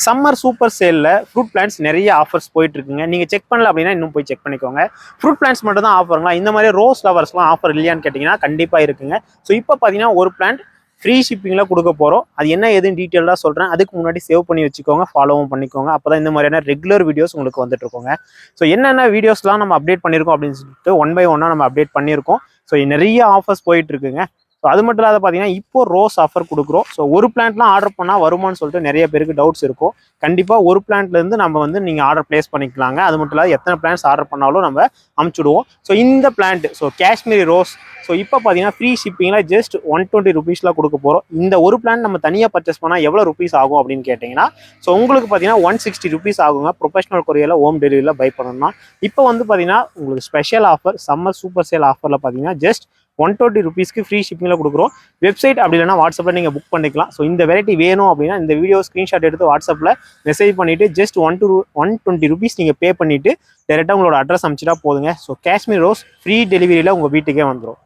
Summer super சேல்ல fruit plants நிறைய offers போயிட்டு இருக்குங்க. நீங்க செக் பண்ணல அப்படின்னா இன்னும் போய் செக் பண்ணிக்கோங்க. ஃப்ரூட் பிளான்ட்ஸ் மட்டும் தான் ஆஃபருங்களா? இந்த மாதிரி ரோஸ் ஃப்ளவர்ஸ்லாம் ஆஃபர் இல்லையான்னு கேட்டிங்கன்னா கண்டிப்பா இருக்குங்க. ஸோ இப்போ பார்த்தீங்கன்னா ஒரு பிளான்ட் ஃப்ரீ ஷிப்பிங்கில் கொடுக்க போகிறோம். அது என்ன ஏதுன்னு டீட்டெயிலாக சொல்கிறேன். அதுக்கு முன்னாடி சேவ் பண்ணி வச்சுக்கோங்க, ஃபாலோவும் பண்ணிக்கோங்க. அப்போ தான் இந்த மாதிரியான ரெகுலர் வீடியோஸ் உங்களுக்கு வந்துட்டு இருக்கோங்க. ஸோ என்னென்ன வீடியோஸ்லாம் நம்ம அப்டேட் பண்ணியிருக்கோம் அப்படின்னு சொல்லிட்டு ஒன் பை ஒன்னாக நம்ம அப்டேட் பண்ணியிருக்கோம். ஸோ நிறைய ஆஃபர்ஸ் போயிட்டு இருக்குங்க. ஸோ அது மட்டும் இல்லாத பார்த்தீங்கன்னா இப்போ ரோஸ் ஆஃபர் கொடுக்குறோம். ஸோ ஒரு பிளான்ட்லாம் ஆர்டர் பண்ணால் வருமானு சொல்லிட்டு நிறைய பேருக்கு டவுட்ஸ் இருக்கும். கண்டிப்பாக ஒரு பிளான்ட்லேருந்து நம்ம வந்து நீங்கள் ஆர்டர் பிளேஸ் பண்ணிக்கலாங்க. அது மட்டும் இல்லாத எத்தனை பிளான்ட்ஸ் ஆர்டர் பண்ணாலும் நம்ம அமுச்சுடுவோம். ஸோ இந்த பிளான்ட் காஷ்மீரி ரோஸ் இப்போ பார்த்தீங்கன்னா ஃப்ரீ ஷிப்பிங்கில் ஜஸ்ட் 120 ருபீஸில் கொடுக்க போகிறோம். இந்த ஒரு பிளான்ட் நம்ம தனியாக பர்ச்சேஸ் பண்ணால் எவ்வளோ ருபீஸ் ஆகும் அப்படின்னு கேட்டிங்கன்னா உங்களுக்கு பார்த்தீங்கன்னா 160 ருபீஸ் ஆகுங்க. ப்ரொஃபஷனல் கொரியரில் ஹோம் டெலிவரியில் பை பண்ணணும்னா இப்போ வந்து பார்த்தீங்கன்னா உங்களுக்கு special offer summer super sale ஆஃபரில் பார்த்தீங்கன்னா ஜஸ்ட் 120 ருபீஸ்க்கு ஃப்ரீ ஷிப்பிங்கில் கொடுக்குறோம். வெப்சைட் அப்படி இல்லைனா வாட்ஸ்அப்பில் நீங்கள் புக் பண்ணிக்கலாம். ஸோ இந்த வெரைட்டி வேணும் அப்படின்னா இந்த வீடியோ ஸ்க்ரீன்ஷாட் எடுத்து வாட்ஸ்அப்பில் மெசேஜ் பண்ணிவிட்டு ஜஸ்ட் 120 ருபீஸ் நீங்கள் பே பண்ணிவிட்டு டேரெக்டாக உங்களோட அட்ரஸ் அனுப்பிச்சிட்டா போதுங்க. ஸோ காஷ்மீர் ரோஸ் ஃப்ரீ டெலிவரியில் உங்கள் வீட்டுக்கே வந்துடும்.